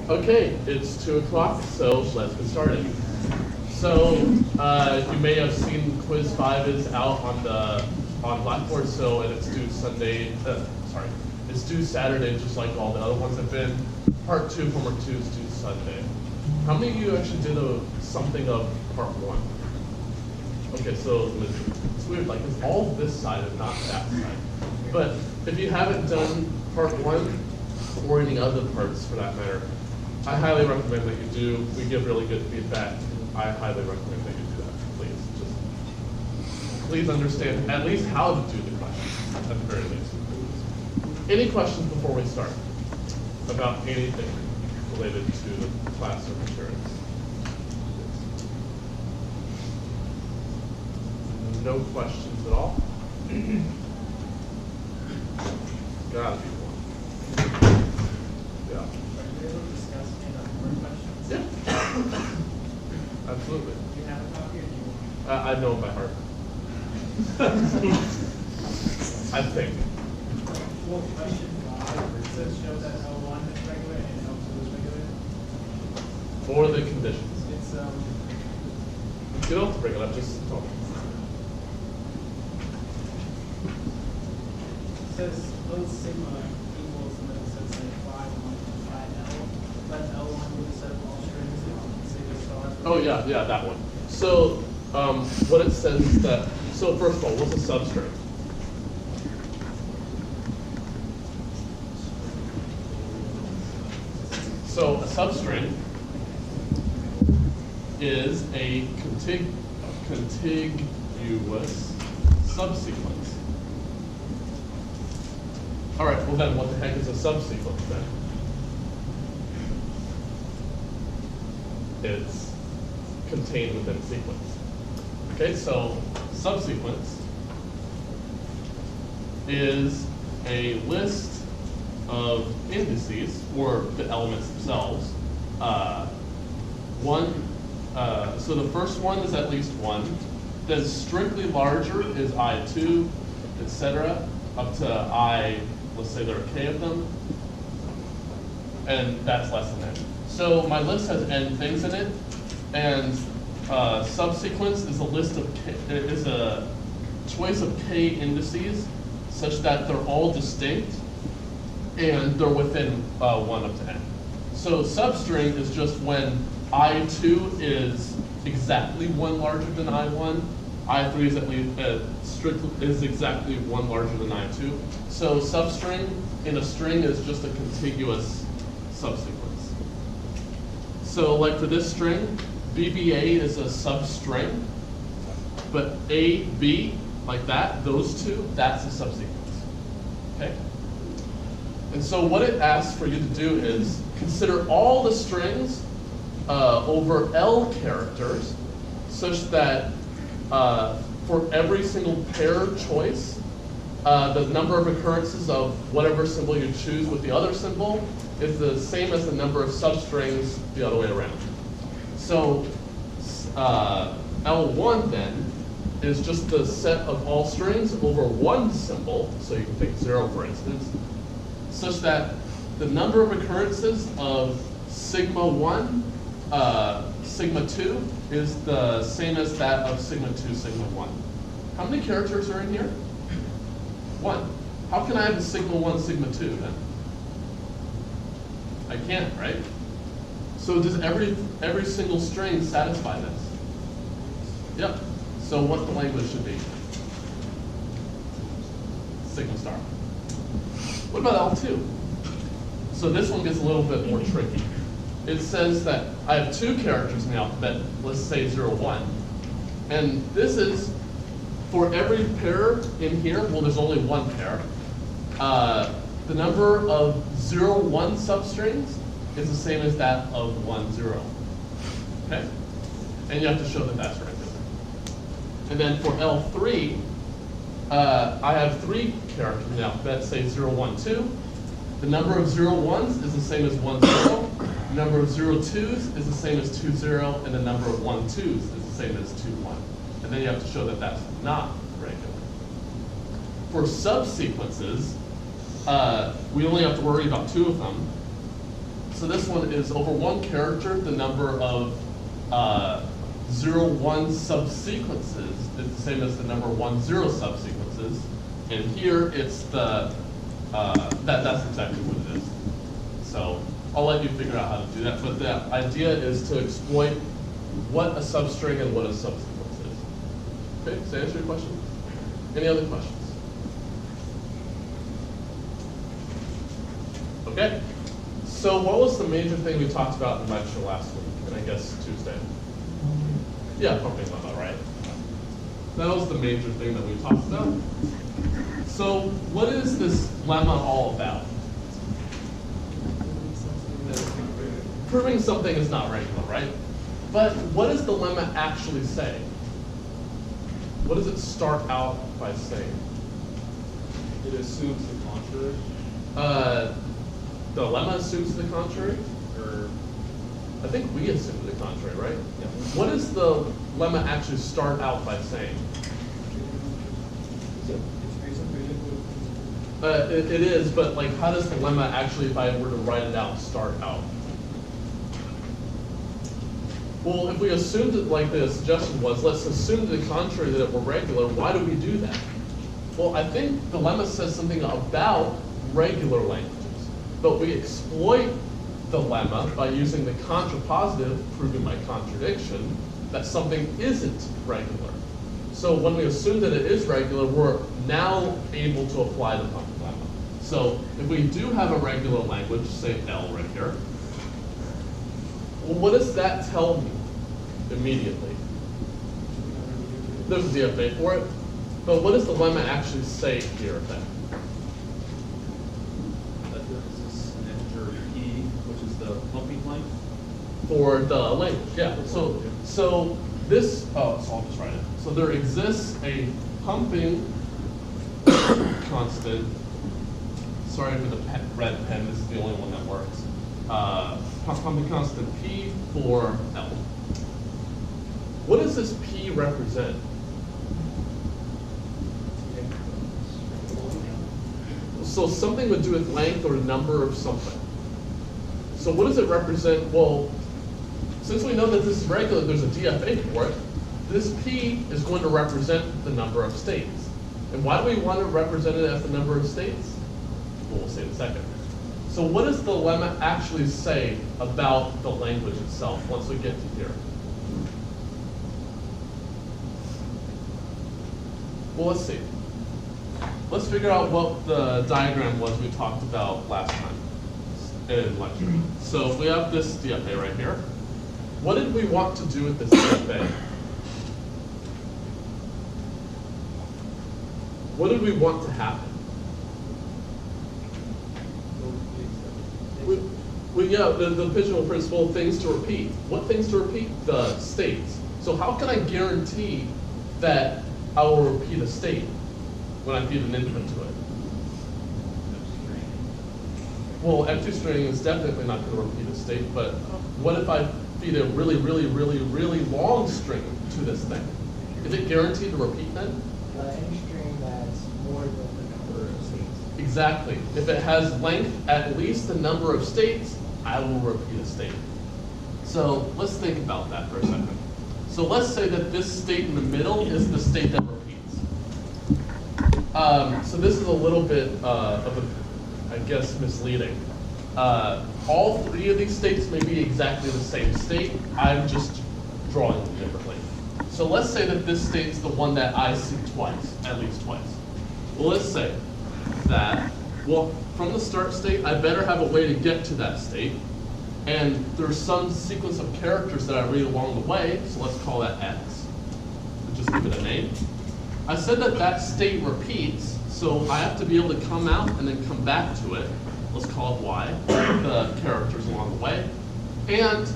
Okay, it's 2 o'clock, so let's get started. So you may have seen quiz 5 is out on Blackboard, and it's due it's due Saturday, just like all the other ones have been. Part 2, homework 2 is due Sunday. How many of you actually did something of part 1? Okay, so it's weird, like it's all this side and not that side. But if you haven't done part 1, or any other parts for that matter, I highly recommend that you do. We give really good feedback. I highly recommend that you do that. Please understand at least how to do the questions, at the very least. Any questions before we start about anything related to the class or materials? No questions at all? Gotta be one. Yeah. Yeah. Absolutely. Do you have a copy or do you want? I know them by heart. I think. Well, question 5, it says show that L1 is regular and L2 is regular. For the conditions. It's You don't have to bring it up, just talk. It says load sigma equals, and then it says like 5 L. Let L1 be the set of all strings and sigma star. Oh yeah, that one. So what it says is that, so first of all, what's a substring? So a substring is a contiguous subsequence. All right, well then what the heck is a subsequence then? It's contained within sequence. Okay, so subsequence is a list of indices, or the elements themselves. So the first one is at least 1. Then strictly larger is I2, etc., up to I, let's say there are k of them, and that's less than n. So my list has n things in it, and subsequence is a list of is a choice of k indices such that they're all distinct and they're within 1 up to n. So substring is just when I2 is exactly 1 larger than I1, I3 is at least is exactly 1 larger than I2. So substring in a string is just a contiguous subsequence. So like for this string, BBA is a substring, but AB, like that, those two, that's a subsequence. Okay? And so what it asks for you to do is consider all the strings over L characters such that for every single pair choice, the number of occurrences of whatever symbol you choose with the other symbol is the same as the number of substrings the other way around. So L1 then is just the set of all strings over one symbol, so you can take 0 for instance, such that the number of occurrences of sigma 1, sigma 2 is the same as that of sigma 2, sigma 1. How many characters are in here? 1. How can I have a sigma 1, sigma 2 then? I can't, right? So does every single string satisfy this? Yep. So what the language should be? Sigma star. What about L2? So this one gets a little bit more tricky. It says that I have 2 characters in the alphabet, let's say 0, 1. And this is, for every pair in here, well there's only 1 pair, the number of 0, 1 substrings is the same as that of 1, 0. Okay? And you have to show that that's regular. And then for L3, I have 3 characters in the alphabet, say 0, 1, 2. The number of 0, 1s is the same as 1, 0. The number of 0, 2s is the same as 2, 0. And the number of 1, 2s is the same as 2, 1. And then you have to show that that's not regular. For subsequences, we only have to worry about 2 of them. So this one is over one character, the number of 0, 1 subsequences is the same as the number 1, 0 subsequences. And here it's the, that's exactly what it is. So I'll let you figure out how to do that. But the idea is to exploit what a substring and what a subsequence is. Okay, does that answer your question? Any other questions? Okay, so what was the major thing we talked about in lecture last week, and I guess Tuesday? Yeah, pumping lemma, right? That was the major thing that we talked about. So what is this lemma all about? Proving something is not regular, right? But what does the lemma actually say? What does it start out by saying? It assumes the contrary. The lemma assumes the contrary? Or I think we assume the contrary, right? yeah. What does the lemma actually start out by saying? It is, but like, how does the lemma actually, if I were to write it out, start out? Well, if we assumed it like the suggestion was, let's assume to the contrary that it were regular, why do we do that? Well, I think the lemma says something about regular languages, but we exploit the lemma by using the contrapositive, proving my contradiction, that something isn't regular. So when we assume that it is regular, we're now able to apply the pumping lemma. So if we do have a regular language, say L right here, well, what does that tell me immediately? There's a DFA for it, but what does the lemma actually say here then? That there exists an integer E, which is the pumping length. For the language, yeah. So this, so I'll just write it. So there exists a pumping constant. Sorry for the red pen, this is the only one that works. Pumping constant P for L. What does this P represent? So something would do with length or number of something. So what does it represent? Well, since we know that this is regular, there's a DFA for it. This P is going to represent the number of states. And why do we want to represent it as the number of states? Well, we'll see in a second. So what does the lemma actually say about the language itself once we get to here? Well, let's see. Let's figure out what the diagram was we talked about last time in lecture. So we have this DFA right here. What did we want to do with this DFA? What did we want to happen? Yeah, the pigeonhole principle, things to repeat. What things to repeat? The states. So how can I guarantee that I will repeat a state when I feed an input to it? Well, empty string is definitely not going to repeat a state, but what if I feed a really, really, really, really long string to this thing? Is it guaranteed to repeat then? Any string that's more than the number of states. Exactly. If it has length at least the number of states, I will repeat a state. So let's think about that for a second. So let's say that this state in the middle is the state that repeats. So this is a little bit of a, I guess, misleading. All three of these states may be exactly the same state. I'm just drawing them differently. So let's say that this state's the one that I see twice, at least twice. Well, let's say that, well, from the start state, I better have a way to get to that state. And there's some sequence of characters that I read along the way, so let's call that X. Just give it a name. I said that that state repeats, so I have to be able to come out and then come back to it. Let's call it Y, the characters along the way. And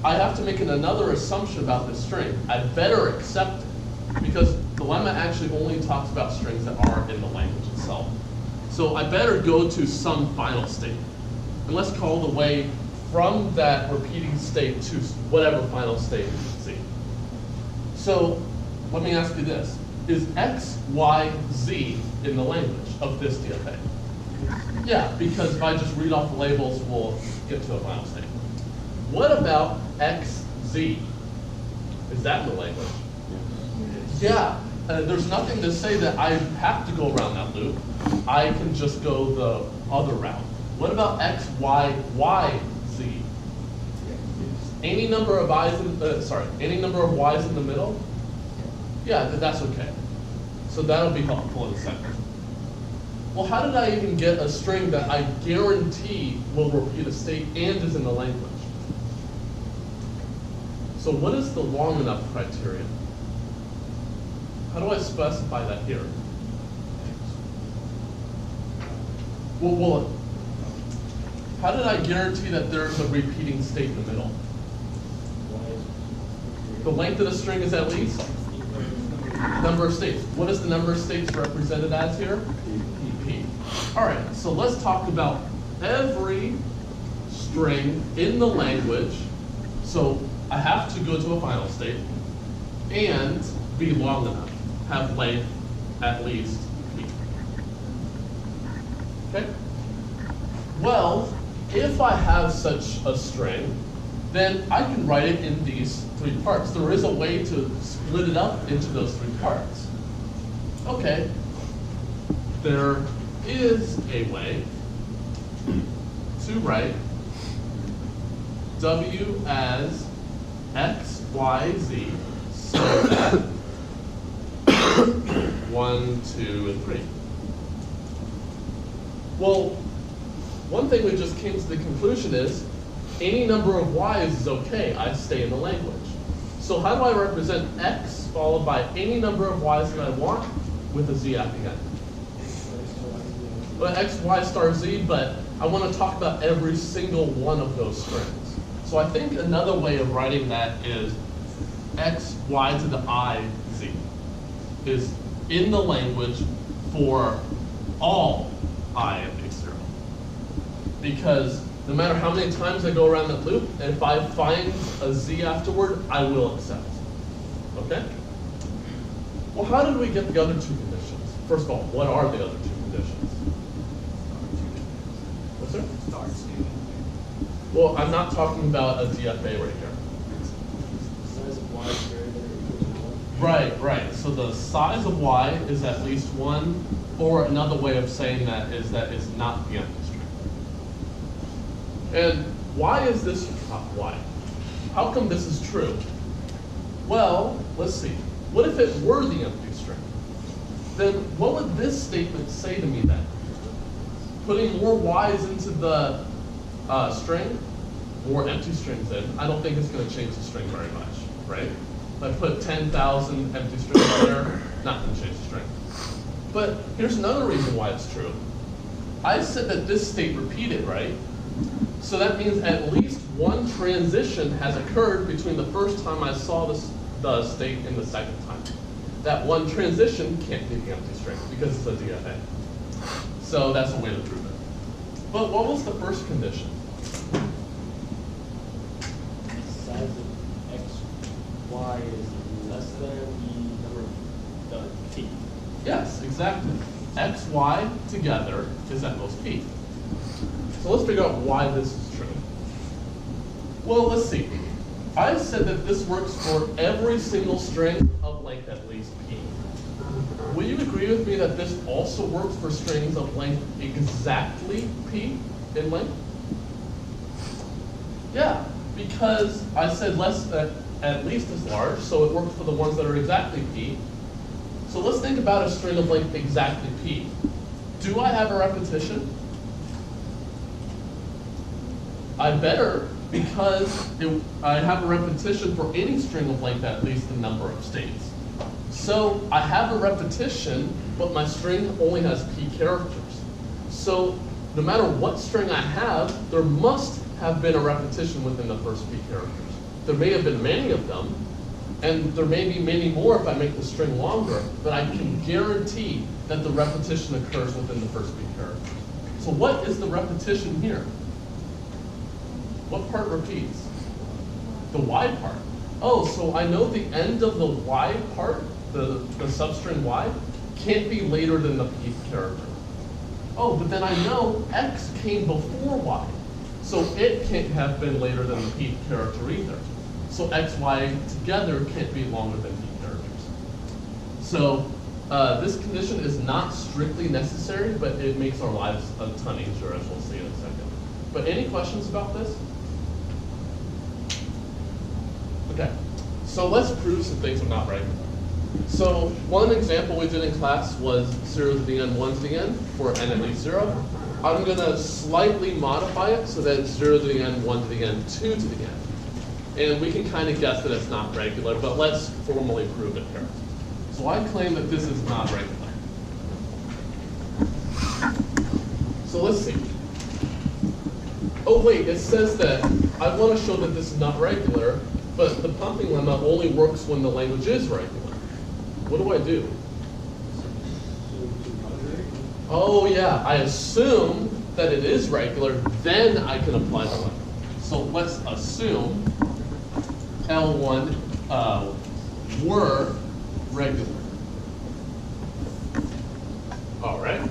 I have to make another assumption about this string. I better accept it, because the lemma actually only talks about strings that are in the language itself. So I better go to some final state. And let's call the way from that repeating state to whatever final state you can see. So let me ask you this. Is X, Y, Z in the language of this DFA? Yeah, because if I just read off the labels, we'll get to a final state. What about XZ? Is that in the language? Yeah, there's nothing to say that I have to go around that loop. I can just go the other route. What about X, Y, Y, Z? Any number of I's in, any number of Y's in the middle? Yeah, that's okay. So that'll be helpful in a second. Well, how did I even get a string that I guarantee will repeat a state and is in the language? So what is the long enough criterion? How do I specify that here? Well, how did I guarantee that there's a repeating state in the middle? The length of the string is at least? Number of states. What is the number of states represented as here? P. All right, so let's talk about every string in the language. So I have to go to a final state and be long enough, have length at least P. Okay? Well, if I have such a string, then I can write it in these three parts. There is a way to split it up into those three parts. Okay, there is a way to write W as X, Y, Z, so that 1, 2, and 3. Well, one thing we just came to the conclusion is any number of Y's is okay, I stay in the language. So how do I represent X followed by any number of Y's that I want with a Z at the end? Well, X, Y, star, Z, but I want to talk about every single one of those strings. So I think another way of writing that is X, Y to the I, Z is in the language for all I of x0. Because no matter how many times I go around that loop, and if I find a Z afterward, I will accept. Okay? Well, how did we get the other two conditions? First of all, what are the other two conditions? What's there? Well, I'm not talking about a DFA right here. Size of Y is greater than or equal to 1. Right. So the size of Y is at least 1, or another way of saying that is it's not the empty string. And why is this why? How come this is true? Well, let's see. What if it were the empty string? Then what would this statement say to me then? Putting more Y's into the string, more empty strings in, I don't think it's going to change the string very much, right? If I put 10,000 empty strings there, not going to change the string. But here's another reason why it's true. I said that this state repeated, right? So that means at least one transition has occurred between the first time I saw the state and the second time. That one transition can't be the empty string because it's a DFA. So that's a way to prove it. But what was the first condition? Size of X, Y is less than the number of the P. Yes, exactly. X, Y together is at most P. So let's figure out why this is true. Well, let's see. I said that this works for every single string of length at least P. Will you agree with me that this also works for strings of length exactly P in length? Yeah, because I said less at least as large, so it works for the ones that are exactly P. So let's think about a string of length exactly P. Do I have a repetition? I better, because I have a repetition for any string of length at least the number of states. So I have a repetition, but my string only has P characters. So no matter what string I have, there must have been a repetition within the first P characters. There may have been many of them, and there may be many more if I make the string longer, but I can guarantee that the repetition occurs within the first P characters. So what is the repetition here? What part repeats? The Y part. Oh, so I know the end of the Y part, the substring Y, can't be later than the P character. Oh, but then I know x came before y. So it can't have been later than the p character either. So x, y together can't be longer than p characters. So this condition is not strictly necessary, but it makes our lives a ton easier, as we'll see in a second. But any questions about this? Okay, so let's prove some things are not regular. So one example we did in class was 0 to the n, 1 to the n, for n at least 0. I'm going to slightly modify it so that it's 0 to the n, 1 to the n, 2 to the n. And we can kind of guess that it's not regular, but let's formally prove it here. So I claim that this is not regular. So let's see. Oh wait, it says that I want to show that this is not regular, but the pumping lemma only works when the language is regular. What do I do? Oh yeah, I assume that it is regular, then I can apply the lemma. So let's assume L1 were regular. All right.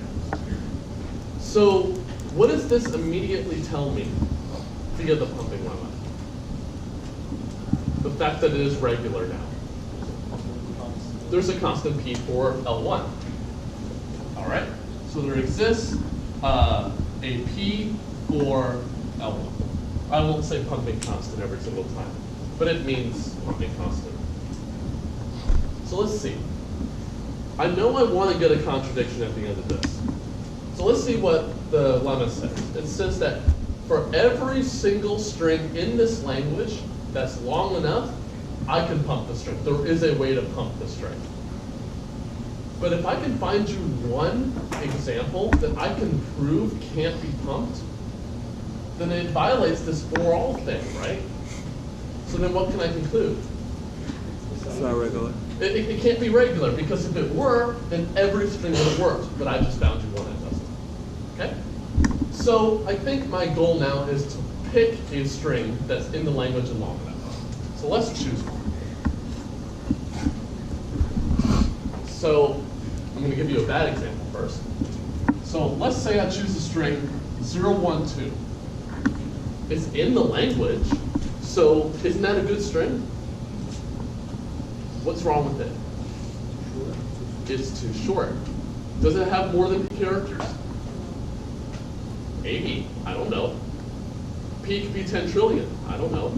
So what does this immediately tell me via the pumping lemma? The fact that it is regular now. There's a constant p for L1. All right. So there exists a p for L1. I won't say pumping constant every single time, but it means pumping constant. So let's see. I know I want to get a contradiction at the end of this. So let's see what the lemma says. It says that for every single string in this language that's long enough, I can pump the string. There is a way to pump the string. But if I can find you one example that I can prove can't be pumped, then it violates this for all thing, right? So then what can I conclude? It's not regular. It can't be regular, because if it were, then every string would have worked, but I just found you one that doesn't. Okay? So I think my goal now is to pick a string that's in the language and long enough. So let's choose one. So I'm going to give you a bad example first. So let's say I choose a string 0, 1, 2. It's in the language, so isn't that a good string? What's wrong with it? It's too short. Does it have more than p characters? Maybe. I don't know. P could be 10 trillion. I don't know.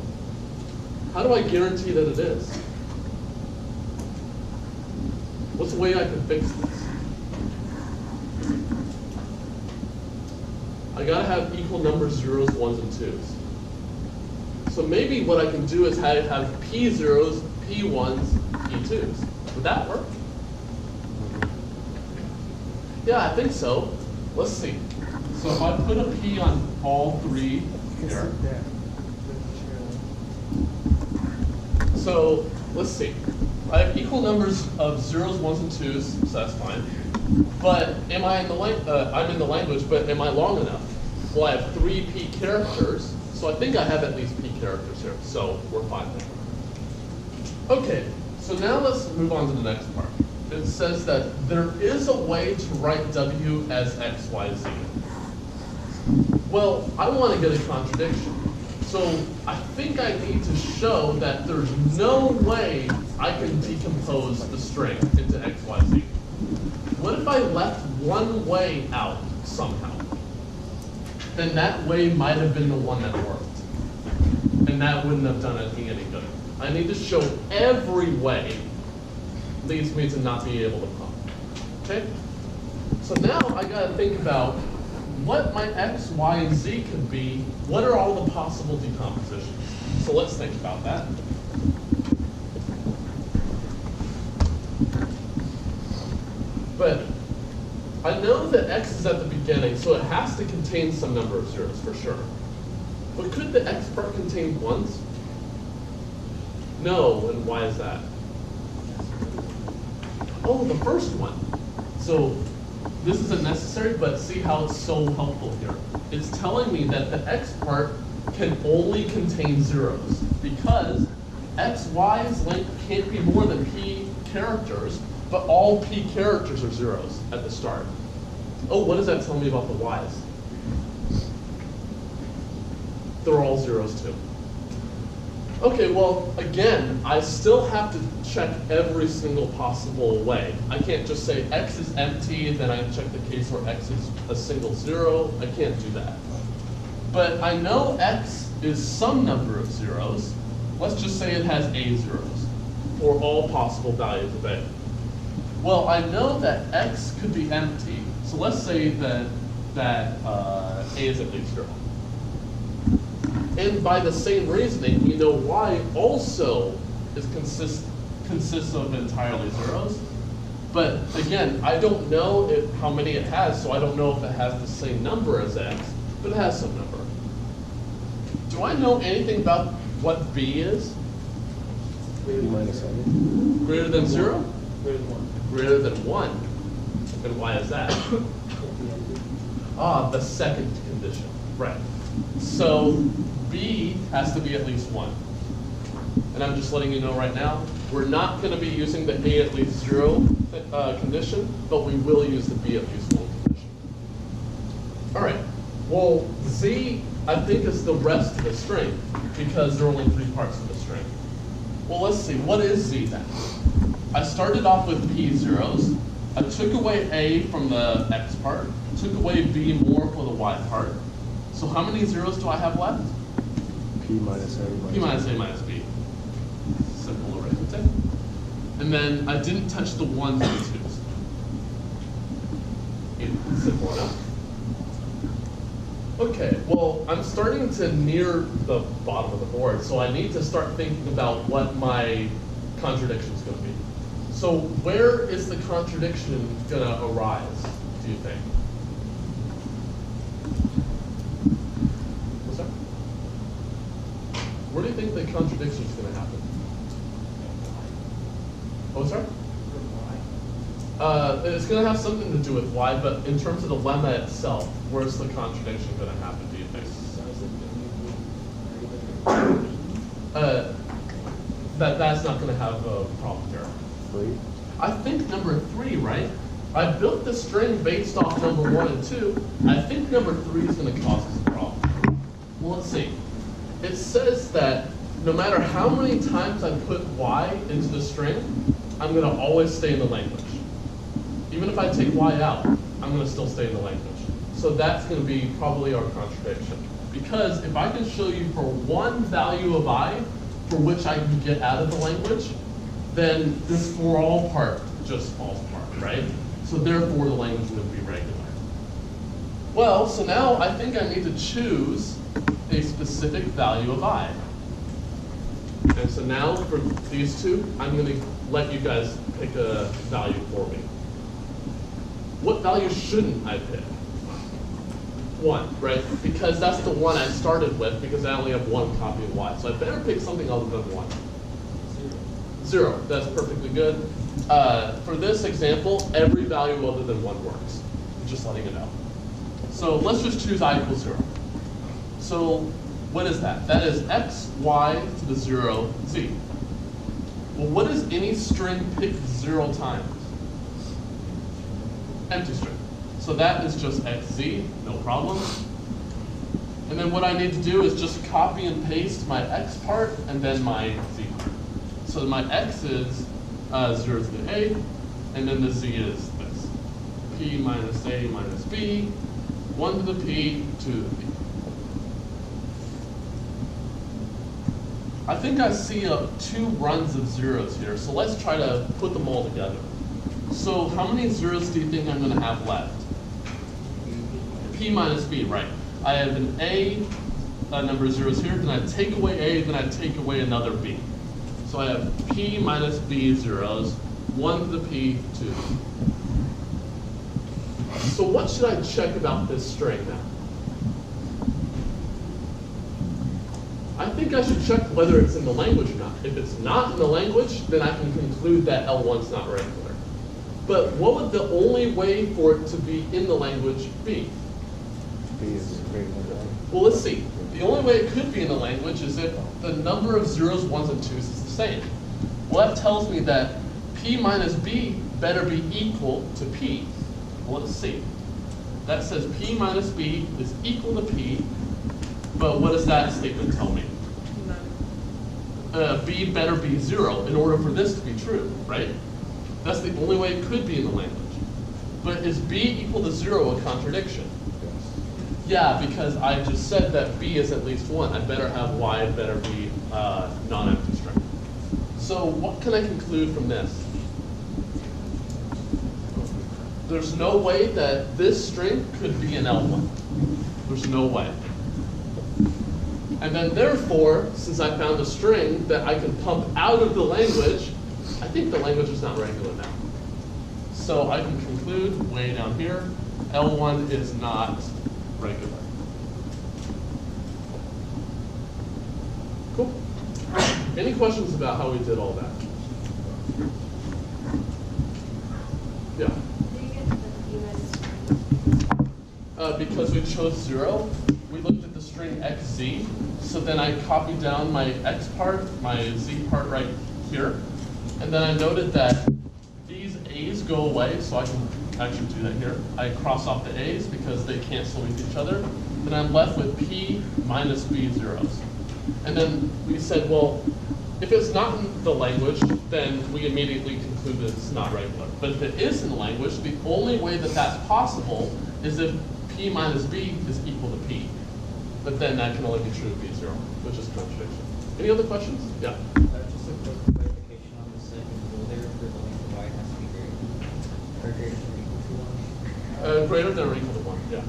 How do I guarantee that it is? What's a way I can fix this? I gotta have equal number zeros, ones, and twos. So maybe what I can do is have p zeros, p ones, p twos. Would that work? Yeah, I think so. Let's see. So if I put a p on all three here. So let's see. I have equal numbers of zeros, ones, and twos, so that's fine. But am I in the I'm in the language, but am I long enough? Well, I have 3 p characters, so I think I have at least p characters here, so we're fine there. Okay, so now let's move on to the next part. It says that there is a way to write w as x, y, z. Well, I want to get a contradiction. So I think I need to show that there's no way I can decompose the string into x, y, z. What if I left one way out somehow? Then that way might have been the one that worked. And that wouldn't have done anything any good. I need to show every way leads me to not be able to pump. Okay? So now I gotta think about what my x, y, and z could be. What are all the possible decompositions? So let's think about that. But I know that x is at the beginning, so it has to contain some number of zeros for sure. But could the x part contain ones? No, and why is that? Oh, the first one. So this isn't necessary, but see how it's so helpful here. It's telling me that the x part can only contain zeros because x, y's length can't be more than p characters, but all p characters are zeros at the start. Oh, what does that tell me about the y's? They're all zeros too. Okay, well, again, I still have to check every single possible way. I can't just say x is empty, then I check the case where x is a single zero. I can't do that. But I know x is some number of zeros. Let's just say it has a zeros for all possible values of a. Well, I know that x could be empty, so let's say that a is at least 0. And by the same reasoning, we know y also consists of entirely zeros. But again, I don't know how many it has, so I don't know if it has the same number as x, but it has some number. Do I know anything about what b is? Minus 7. Greater than 0? Greater than 1. Greater than 1. And why is that? Ah, the second condition. Right. So b has to be at least 1. And I'm just letting you know right now, we're not going to be using the a at least 0 condition, but we will use the b at least 1 condition. All right. Well, z, I think, is the rest of the string, because there are only 3 parts of the string. Well, let's see. What is z then? I started off with p zeros. I took away a from the x part, took away b more for the y part. So how many zeros do I have left? P minus A minus P minus a minus b. Simple arithmetic. And then I didn't touch the 1s and 2s. Simple enough. Okay, well, I'm starting to near the bottom of the board, so I need to start thinking about what my contradiction is going to be. So where is the contradiction going to arise, do you think? What's that? Where do you think the contradiction is going to happen? Oh, sorry? It's going to have something to do with y, but in terms of the lemma itself, where's the contradiction going to happen, do you think? That's not going to have a problem here. 3. I think number 3, right? I built the string based off number 1 and 2. I think number 3 is going to cause us a problem. Well, let's see. It says that no matter how many times I put y into the string, I'm going to always stay in the language. Even if I take y out, I'm going to still stay in the language. So that's going to be probably our contradiction. Because if I can show you for one value of I for which I can get out of the language, then this for all part just falls apart, right? So therefore the language would be regular. Well, so now I think I need to choose a specific value of I. And so now for these two, I'm going to let you guys pick a value for me. What value shouldn't I pick? 1, right? Because that's the one I started with, because I only have 1 copy of y. So I better pick something other than 1. 0, that's perfectly good. For this example, every value other than 1 works. I'm just letting you know. So let's just choose I equals 0. So what is that? That is x, y to the 0, z. Well, what is any string picked 0 times? Empty string. So that is just xz, no problem. And then what I need to do is just copy and paste my x part and then my z part. So my x is 0 to the a, and then the z is this. P minus a minus b, 1 to the p, 2 to the b. I think I see 2 runs of zeros here, so let's try to put them all together. So how many zeros do you think I'm going to have left? P minus b, right. I have an a number of zeros here, then I take away a, then I take away another b. So I have p minus b zeros, 1 to the p, 2. So what should I check about this string now? I think I should check whether it's in the language or not. If it's not in the language, then I can conclude that L1's not regular. But what would the only way for it to be in the language be? B is greater than 1. Well, let's see. The only way it could be in the language is if the number of zeros, 1s, and 2s is the same. Well, that tells me that p minus b better be equal to p. Well, let's see. that says P minus B is equal to P, but what does that statement tell me? B better be 0 in order for this to be true, right? That's the only way it could be in the language. But is B equal to 0 a contradiction? Yeah, because I just said that B is at least 1. I better have Y better be non-empty string. So what can I conclude from this? There's no way that this string could be an L1. There's no way. And then therefore, since I found a string that I can pump out of the language, I think the language is not regular now. So I can conclude way down here, L1 is not regular. Cool. Any questions about how we did all that? Yeah. Because we chose 0, we looked at the string xz, so then I copied down my x part, my z part right here, and then I noted that these a's go away, so I can actually do that here. I cross off the a's because they cancel with each other, then I'm left with p minus b zeros. And then we said, well, if it's not in the language, then we immediately conclude that it's not regular. But if it is in the language, the only way that that's possible is if P minus B is equal to P. But then that can only be true of B0, which is a contradiction. Any other questions? Yeah. Just a quick clarification on the second rule there, for the length of y has to be greater than or equal to 1. Greater than or equal to 1, yes.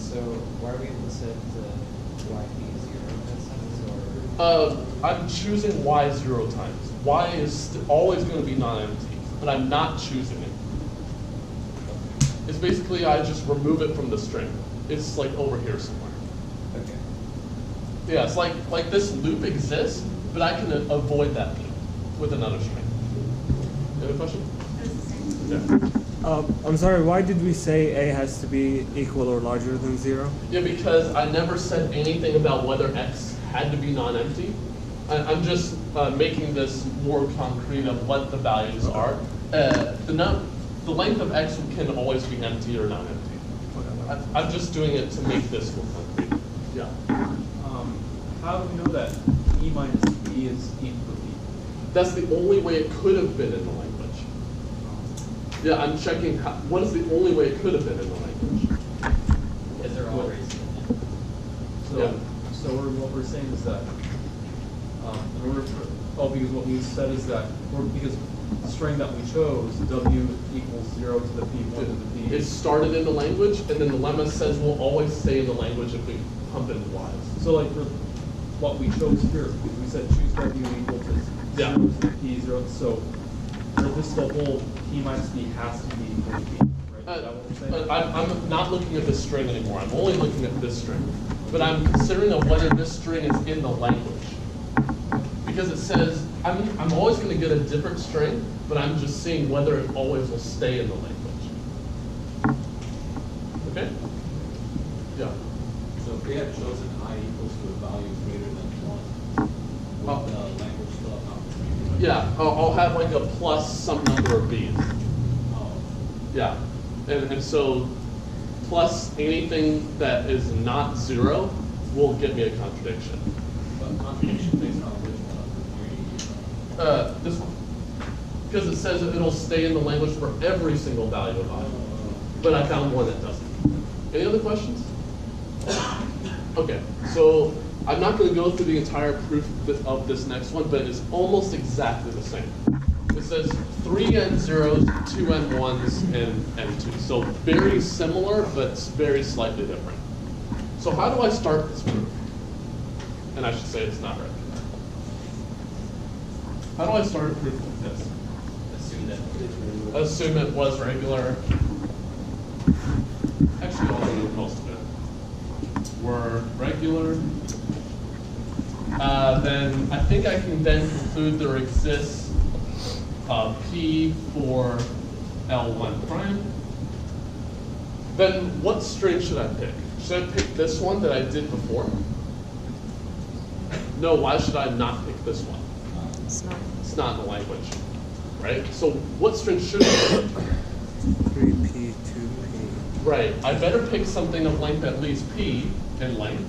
So why are we able to set y be 0 in that sense? Or I'm choosing Y 0 times. Y is always going to be non-empty, but I'm not choosing it. It's basically I just remove it from the string. It's like over here somewhere. okay. Yeah, it's like this loop exists, but I can avoid that loop with another string. Any other question? Yeah. I'm sorry, why did we say A has to be equal or larger than 0? Yeah, because I never said anything about whether X had to be non-empty. I'm just making this more concrete of what the values are. The length of X can always be empty or non-empty. I'm just doing it to make this more concrete. Yeah. How do we know that E minus B is equal to B? That's the only way it could have been in the language. Yeah, I'm checking what is the only way it could have been in the language. Because they're all raised. So, Yeah. so what we're saying is that in order for, because what we said is that, because the string that we chose, W equals 0 to the P, 1 to the P. It started in the language, and then the lemma says we'll always stay in the language if we pump in Y's. So like for what we chose here, we said choose W equal to 0 to the P 0. So for this the whole P minus B has to be equal to P, right? Is that what we're saying? I'm not looking at this string anymore. I'm only looking at this string. But I'm considering of whether this string is in the language. Because it says, I'm always going to get a different string, but I'm just seeing whether it always will stay in the language. Okay? Yeah. So if we had chosen I equals to a value greater than 1, would the language still have an opportunity? Yeah, I'll have like a plus some number of b's. Oh, Yeah. And so plus anything that is not 0 will give me a contradiction. but contradiction based on which one of the three? This one. Because it says it'll stay in the language for every single value of I. But I found one that doesn't. Any other questions? Okay, so I'm not going to go through the entire proof of this next one, but it's almost exactly the same. It says 3 n zeros, 2 n ones, and n2. So very similar, but very slightly different. So how do I start this proof? And I should say it's not right. How do I start a proof like this? Assume it was regular. Actually, I'll do most of it. Were regular. Then I think I can then conclude there exists P for L1 prime. Then what string should I pick? Should I pick this one that I did before? No, why should I not pick this one? It's not in the language, right? So what string should I pick? 3P, 2P. Right, I better pick something of length at least p in length.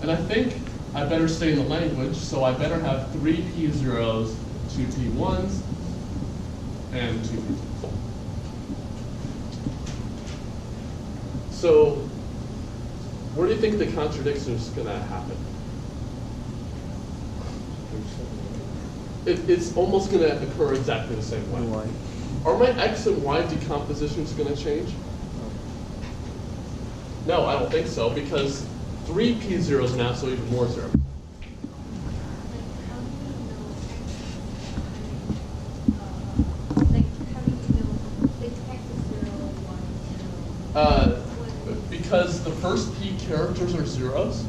And I think I better stay in the language, so I better have 3 p0s, 2 p1s, and 2 p2s. So, where do you think the contradiction is going to happen? It's almost going to occur exactly the same way. Why? Are my x and y decompositions going to change? No, I don't think so, because 3 p0s now, so even more zeros. Because the first p characters are zeros,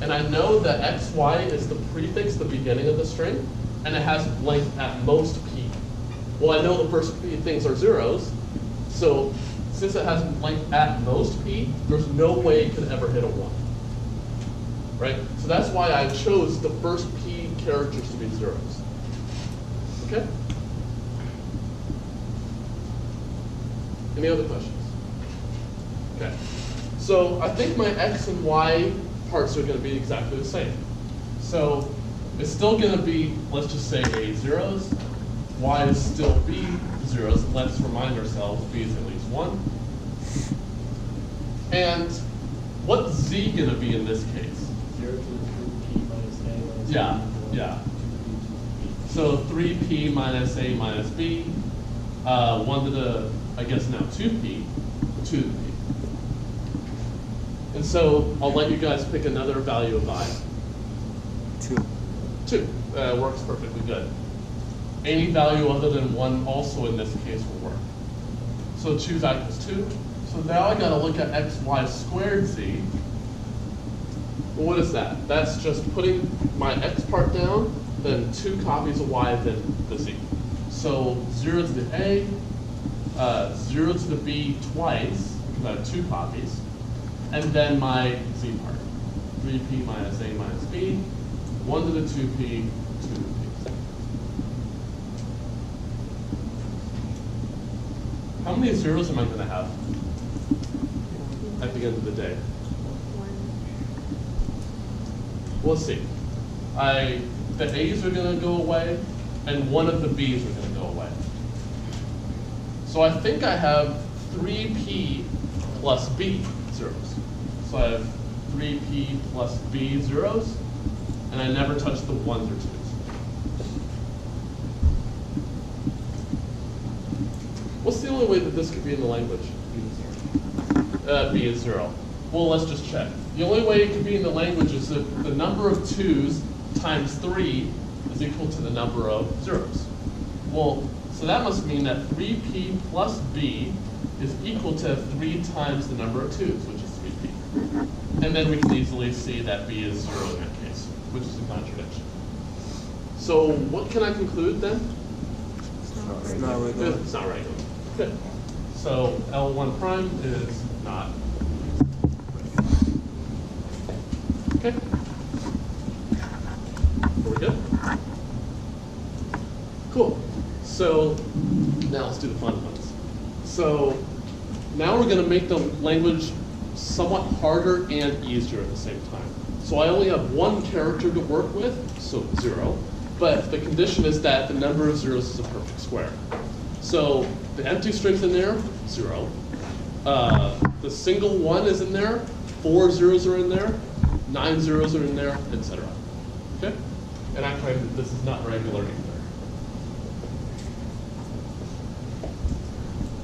and I know that xy is the prefix, the beginning of the string, and it has length at most p. Well, I know the first p things are zeros, so since it has length at most p, there's no way it could ever hit a 1. Right? So that's why I chose the first p characters to be zeros. Okay? Any other questions? Okay. So I think my x and y parts are going to be exactly the same. So it's still going to be, let's just say a zeros, y is still b zeros. Let's remind ourselves b is at least 1. And what's z going to be in this case? 0 to the 3p minus a minus Yeah, b. yeah. So 3p minus a minus b, 1 to the, I guess now 2p, 2 to the p. And so I'll let you guys pick another value of I. 2. 2, works perfectly good. Any value other than 1 also in this case will work. So choose I equals 2. So now I gotta look at xy squared z. Well, what is that? That's just putting my x part down, then 2 copies of y, then the z. So 0 to the a, 0 to the b twice, because I have 2 copies, and then my z part. 3p minus a minus b, 1 to the 2p, 2 to the p. How many zeros am I going to have at the end of the day? We'll see. The a's are going to go away, and one of the b's are going to go away. So I think I have 3p plus b zeros. So I have 3p plus b zeros, and I never touch the 1s or 2s. What's the only way that this could be in the language? B is 0. Well, let's just check. The only way it could be in the language is that the number of 2s times 3 is equal to the number of zeros. Well, so that must mean that 3p plus b is equal to 3 times the number of 2s, which is 3p. And then we can easily see that b is 0 in that case, which is a contradiction. So what can I conclude then? It's not regular. It's not regular. Good. So L1 prime is not regular. Okay. Are we good? Cool. So now let's do the fun ones. So now we're going to make the language somewhat harder and easier at the same time. So I only have 1 character to work with, so 0. But the condition is that the number of zeros is a perfect square. So the empty string's in there, 0. The single 1 is in there, 4 zeros are in there, 9 zeros are in there, etc. Okay? And I claim that this is not regular either.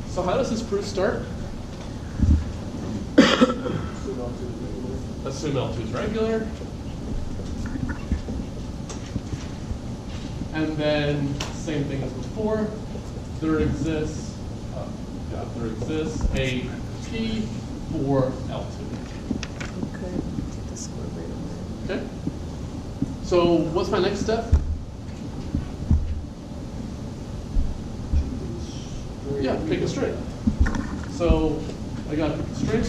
So how does this proof start? Assume L2 is regular. And then same thing as before. There exists a P for L2. Okay. So what's my next step? Yeah, pick a string. So I got to pick a string,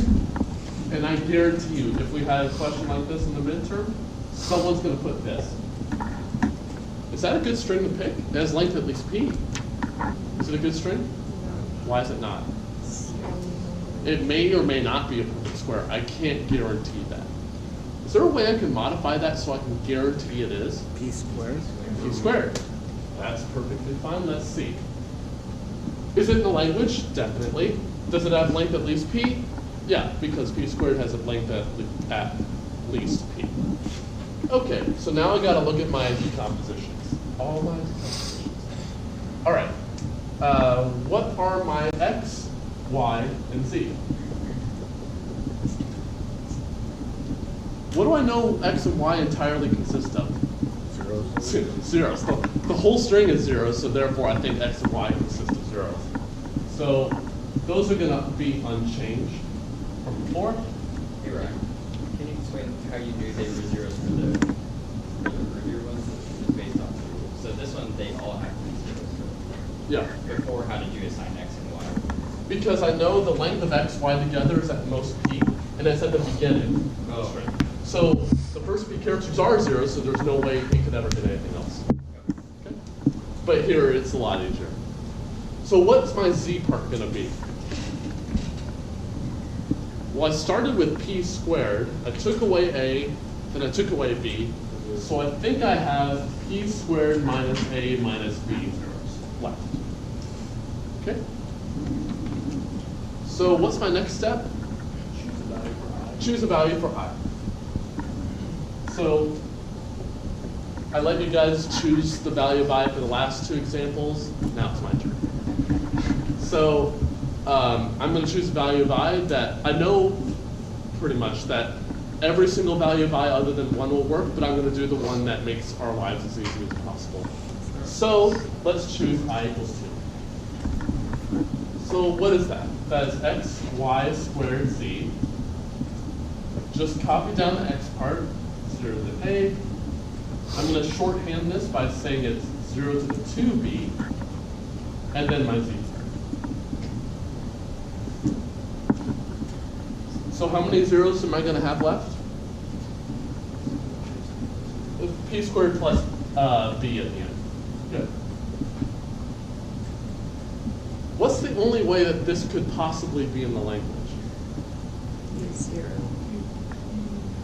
and I guarantee you, if we had a question like this in the midterm, someone's going to put this. Is that a good string to pick? It has length at least p. Is it a good string? Why is it not? It may or may not be a perfect square. I can't guarantee that. Is there a way I can modify that so I can guarantee it is? P squared. P squared. That's perfectly fine. Let's see. Is it in the language? Definitely. Does it have length at least P? Yeah, because P squared has a length at least P. Okay, so now I gotta look at my decompositions. All my decompositions. All right. What are my X, Y, and Z? What do I know X and Y entirely consist of? Zeros. The whole string is zeros, so therefore I think X and Y consist of zeros. So those are gonna be unchanged from before. Hey Ryan, can you explain how you knew they were zeros for the earlier ones? It's based on zeros. So this one, they all have to be zeros. Yeah. Before, how did you assign X and Y? Because I know the length of X, Y together is at most P, and it's at the beginning. Oh. So the first P characters are zeros, so there's no way P could ever get anything else. Okay? But here it's a lot easier. So what's my Z part gonna be? Well, I started with P squared, I took away A, then I took away B, so I think I have P squared minus A minus B left. Okay? So what's my next step? Choose a value for I. So I let you guys choose the value of I for the last two examples. Now it's my turn. So I'm going to choose a value of I that I know pretty much that every single value of I other than 1 will work, but I'm going to do the one that makes our lives as easy as possible. So let's choose I equals 2. So what is that? That is X, Y squared Z. Just copy down the X part, 0 to the A. I'm going to shorthand this by saying it's 0 to the 2B, and then my Z part. So how many zeros am I going to have left? P squared plus B at the end. Good. What's the only way that this could possibly be in the language? 0.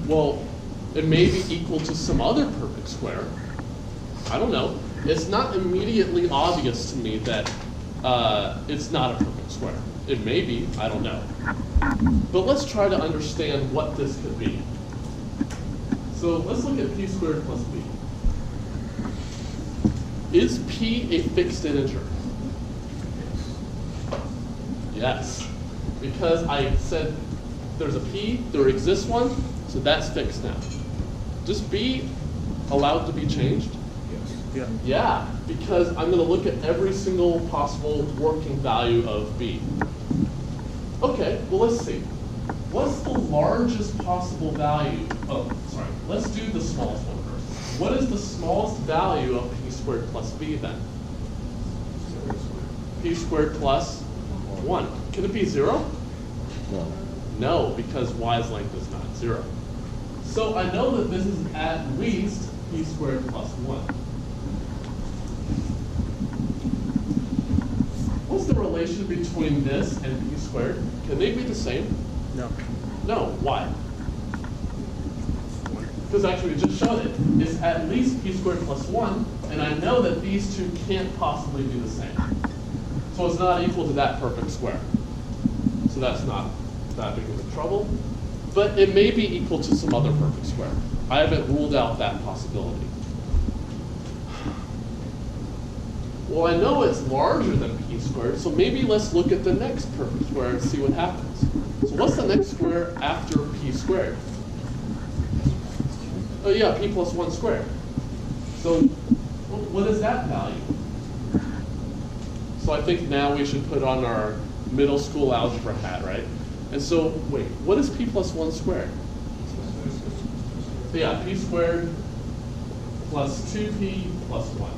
Well, it may be equal to some other perfect square. I don't know. It's not immediately obvious to me that it's not a perfect square. It may be, I don't know. But let's try to understand what this could be. So let's look at P squared plus B. Is P a fixed integer? Yes, because I said there's a P, there exists one, so that's fixed now. Just B allowed to be changed? Yeah. Yeah, because I'm going to look at every single possible working value of B. Okay, well let's see. What's the largest possible value? Oh, sorry. Let's do the smallest one first. What is the smallest value of P squared plus B then? P squared plus 1. Can it be 0? No. No, because Y's length is not 0. So I know that this is at least P squared plus 1. What's the relation between this and P squared? Can they be the same? No. No, why? Because actually we just showed it. It's at least P squared plus 1, and I know that these two can't possibly be the same. So it's not equal to that perfect square. So that's not that big of a trouble. But it may be equal to some other perfect square. I haven't ruled out that possibility. Well, I know it's larger than P squared, so maybe let's look at the next perfect square and see what happens. So what's the next square after P squared? Oh yeah, P plus 1 squared. So what is that value? So I think now we should put on our middle school algebra hat, right? And so, wait, what is P plus 1 squared? So yeah, P squared plus 2P plus 1.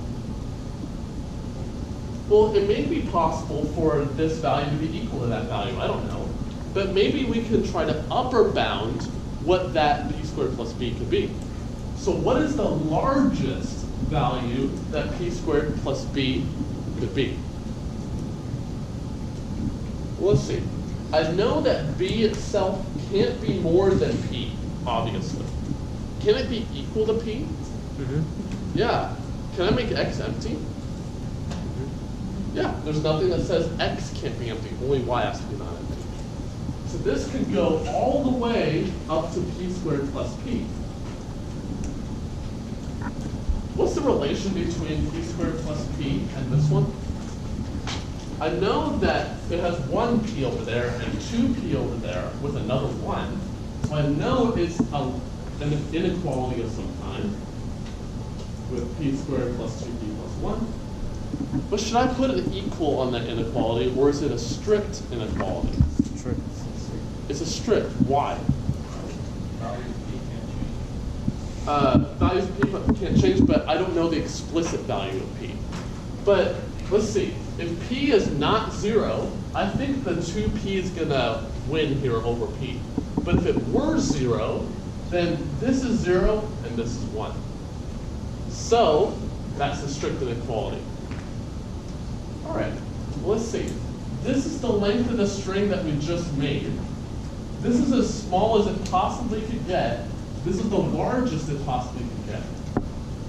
Well, it may be possible for this value to be equal to that value. I don't know. But maybe we can try to upper bound what that P squared plus B could be. So what is the largest value that P squared plus B could be? Well, let's see. I know that B itself can't be more than P, obviously. Can it be equal to P? Yeah. Can I make X empty? Yeah, there's nothing that says X can't be empty, only Y has to be not empty. So this can go all the way up to P squared plus P. What's the relation between P squared plus P and this one? I know that it has one P over there and two P over there with another one. So I know it's an inequality of some kind with P squared plus 2P plus 1. But should I put an equal on that inequality, or is it a strict inequality? Strict. It's a strict. Why? Values of P can't change. Values of P can't change, but I don't know the explicit value of P. But let's see. If P is not 0, I think the 2P is going to win here over P. But if it were 0, then this is 0 and this is 1. So that's the strict inequality. All right, well, let's see. This is the length of the string that we just made. This is as small as it possibly could get. This is the largest it possibly could get.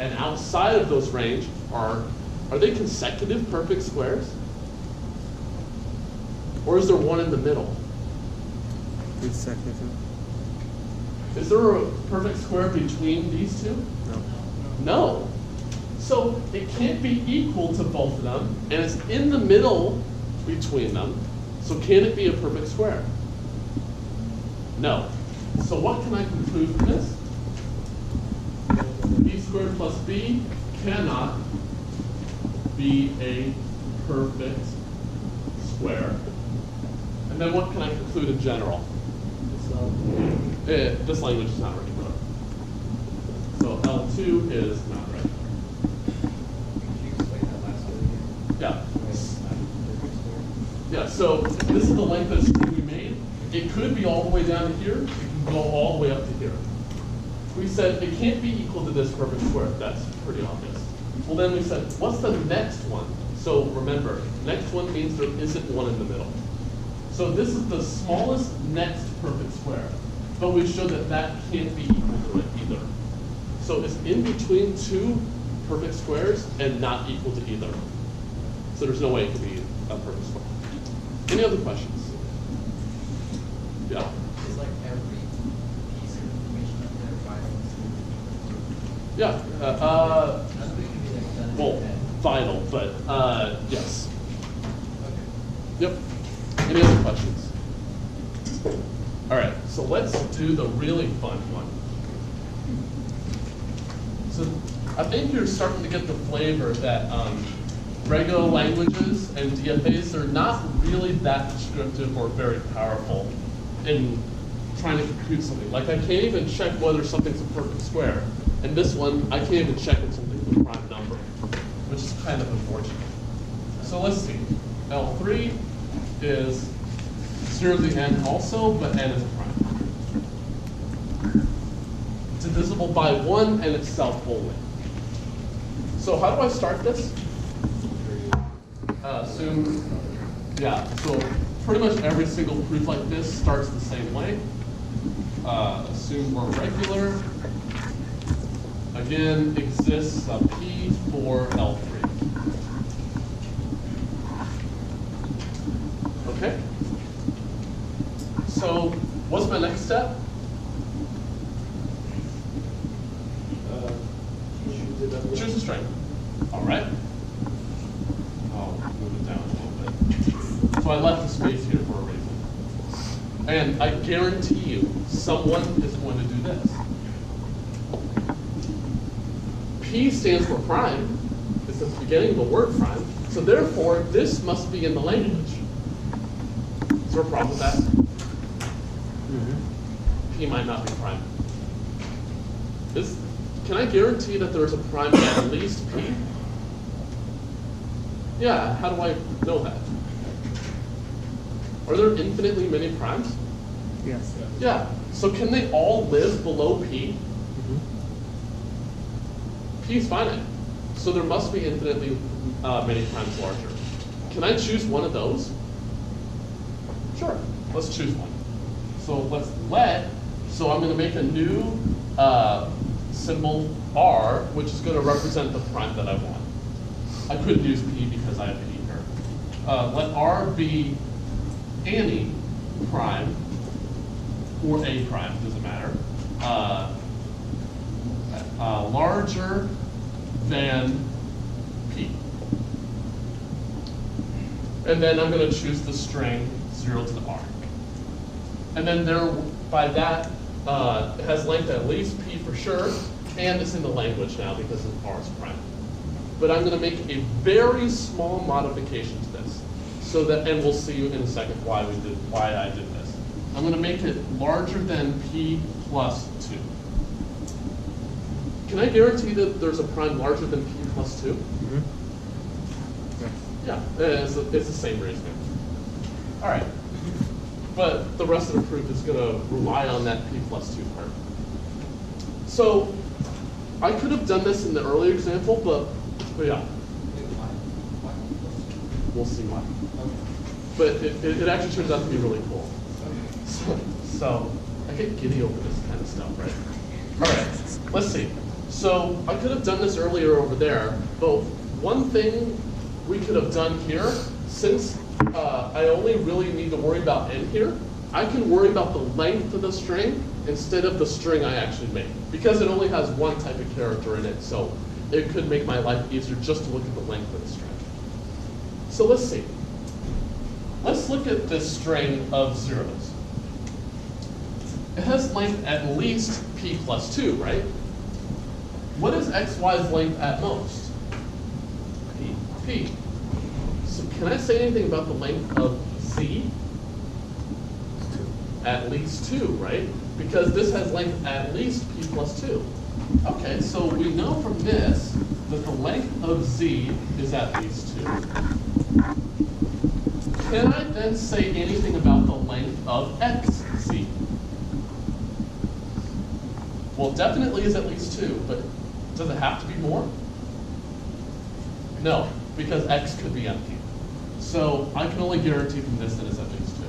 And outside of those range are they consecutive perfect squares? Or is there one in the middle? Consecutive. Is there a perfect square between these two? No. No. So it can't be equal to both of them, and it's in the middle between them. So can it be a perfect square? No. So what can I conclude from this? B squared plus B cannot be a perfect square. And then what can I conclude in general? This language is not right. So L2 is not right. Could you explain that last one again? Yeah. Why it's not a perfect square? Yeah, so this is the length of the string we made. It could be all the way down to here. It can go all the way up to here. We said it can't be equal to this perfect square. That's pretty obvious. Well, then we said, what's the next one? So remember, next one means there isn't one in the middle. So this is the smallest next perfect square. But we showed that that can't be equal to it either. So it's in between two perfect squares and not equal to either. So there's no way it could be a perfect square. Any other questions? Yeah. It's like every piece of information up there vital. Yeah. None of it can be like done in Well, your head. vital, but yes. Okay. Yep. Any other questions? All right, so let's do the really fun one. So I think you're starting to get the flavor that regular languages and DFAs are not really that descriptive or very powerful in trying to compute something. Like I can't even check whether something's a perfect square. And this one, I can't even check if something's a prime number, which is kind of unfortunate. So let's see. L3 is 0 to the n also, but n is a prime. It's divisible by 1 and itself only. So how do I start this? Assume, yeah, so pretty much every single proof like this starts the same way. Assume we're regular. Again, exists a P for L3. Okay? So what's my next step? Choose a string. All right. I'll move it down a little bit. So I left a space here for a reason. And I guarantee you, someone is going to do this. P stands for prime. It's at the beginning of the word prime. So therefore, this must be in the language. Is there a problem with that? P might not be prime. Can I guarantee that there's a prime at least P? Yeah, how do I know that? Are there infinitely many primes? Yes. Yeah, so can they all live below P? P is finite, so there must be infinitely many primes larger. Can I choose one of those? Sure. let's choose one. So let's so I'm gonna make a new symbol R, which is gonna represent the prime that I want. I couldn't use P because I have P here. Let R be any prime, or A prime, doesn't matter. Larger than P. And then I'm gonna choose the string 0 to the R. And then there, by that, it has length at least P for sure, and it's in the language now because R is prime. But I'm gonna make a very small modification to this. So that, and we'll see in a second why I did this. I'm gonna make it larger than P plus 2. Can I guarantee that there's a prime larger than P plus 2? Mm-hmm. Yeah, it's the same reasoning. All right, but the rest of the proof is gonna rely on that P plus 2 part. So I could have done this in the earlier example, but yeah, we'll see why. But it actually turns out to be really cool. So I get giddy over this kind of stuff, right? All right, let's see. So I could have done this earlier over there, but one thing we could have done here, since I only really need to worry about n here, I can worry about the length of the string instead of the string I actually made, because it only has one type of character in it, so it could make my life easier just to look at the length of the string. So let's see. Let's look at this string of zeros. It has length at least P plus 2, right? What is xy's length at most? P. So can I say anything about the length of z? At least 2, right? Because this has length at least P plus 2. Okay, so we know from this that the length of z is at least 2. Can I then say anything about the length of xz? Well, definitely is at least 2, but does it have to be more? No, because x could be empty. So I can only guarantee from this that it's at least 2.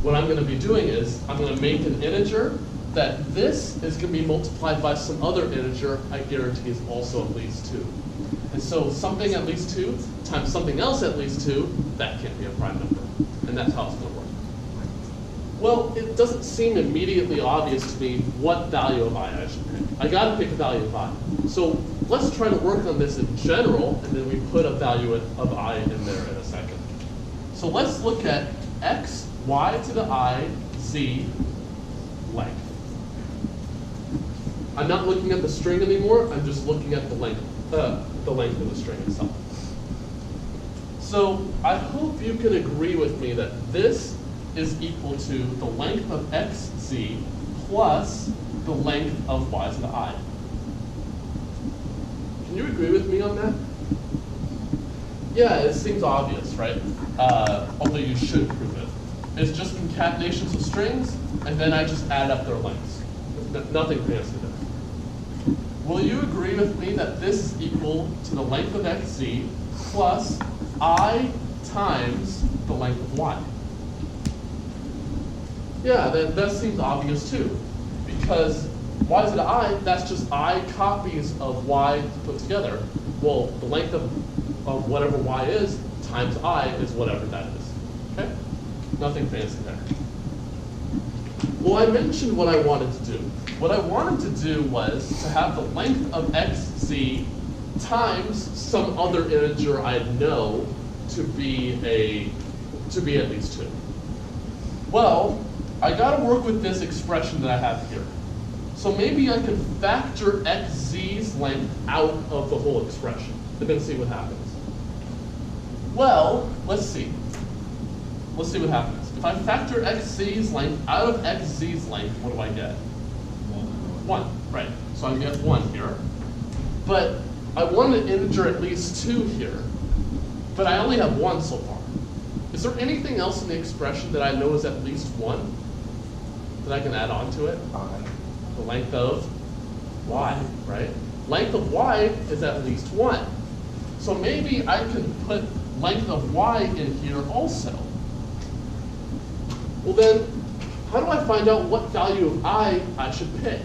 What I'm going to be doing is I'm going to make an integer that this is going to be multiplied by some other integer I guarantee is also at least 2. And so something at least 2 times something else at least 2, that can't be a prime number. And that's how it's going to work. Well, it doesn't seem immediately obvious to me what value of I should pick. I got to pick a value of I. So let's try to work on this in general, and then we put a value of I in there in a second. So let's look at x, y to the I, z, length. I'm not looking at the string anymore, I'm just looking at the length of the string itself. So I hope you can agree with me that this is equal to the length of xz plus the length of y to the I. Can you agree with me on that? Yeah, it seems obvious, right? Although you should prove it. It's just concatenations of strings, and then I just add up their lengths. Nothing fancy there. Will you agree with me that this is equal to the length of xz plus I times the length of y? Yeah, that seems obvious too, because y to the I, that's just I copies of y put together. Well, the length of whatever y is times I is whatever that is. Okay? Nothing fancy there. Well, I mentioned what I wanted to do. What I wanted to do was to have the length of xz times some other integer I know to be at least 2. Well, I got to work with this expression that I have here. So maybe I can factor xz's length out of the whole expression and then see what happens. Well, let's see. Let's see what happens. If I factor xz's length out of xz's length, what do I get? 1, right. So I get 1 here. But I want an integer at least 2 here. But I only have 1 so far. Is there anything else in the expression that I know is at least 1 that I can add on to it? The length of y, right? Length of y is at least 1. So maybe I can put length of y in here also. Well then, how do I find out what value of I should pick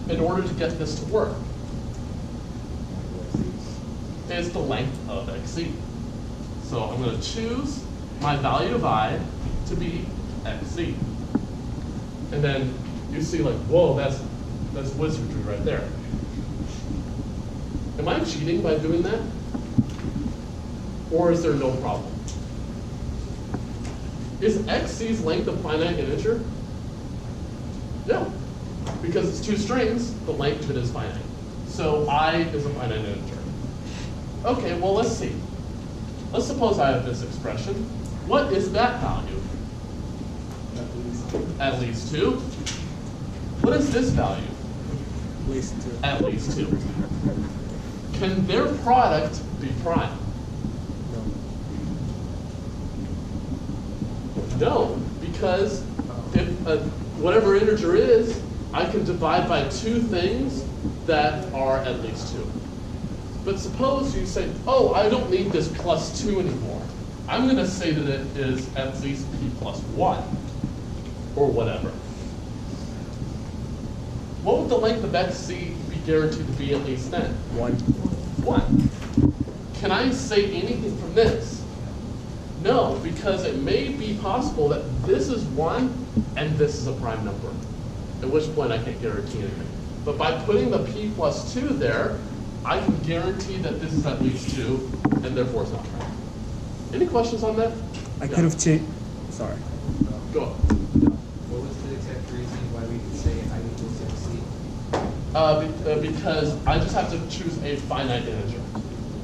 in order to get this to work? Is the length of XC. So I'm going to choose my value of I to be XC. And then you see like, whoa, that's wizardry right there. Am I cheating by doing that? Or is there no problem? Is XC's length a finite integer? No, because it's two strings, the length of it is finite. So I is a finite integer. Okay, well let's see. Let's suppose I have this expression. What is that value? At least 2. What is this value? At least 2. At least 2. Can their product be prime? No, because if whatever integer is, I can divide by 2 things that are at least 2. But suppose you say, oh, I don't need this plus 2 anymore. I'm going to say that it is at least p plus 1, or whatever. What would the length of XC be guaranteed to be at least then? 1. 1. Can I say anything from this? No, because it may be possible that this is 1 and this is a prime number, at which point I can't guarantee anything. But by putting the p plus 2 there, I can guarantee that this is at least 2, and therefore it's not prime. Any questions on that? I could have changed. Sorry. Go on. What was the exact reason why we could say I equals MC? Because I just have to choose a finite integer.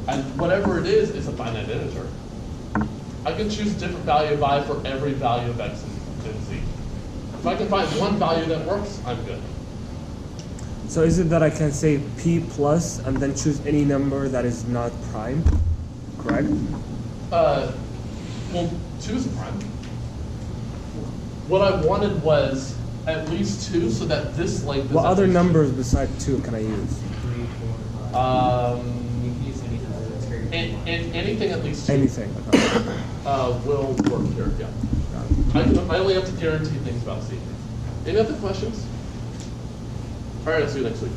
And whatever it is a finite integer. I can choose a different value of I for every value of x and z. If I can find one value that works, I'm good. So is it that I can say p plus and then choose any number that is not prime? Correct? Well, 2 is a prime. What I wanted was at least 2 so that this length is What at other least 2. numbers besides 2 can I use? 3, 4, 5. You can use any number that's greater than 1. Anything at least 2 Anything. Okay. will work here, yeah. I only have to guarantee things about C. Any other questions? All right, I'll see you next week.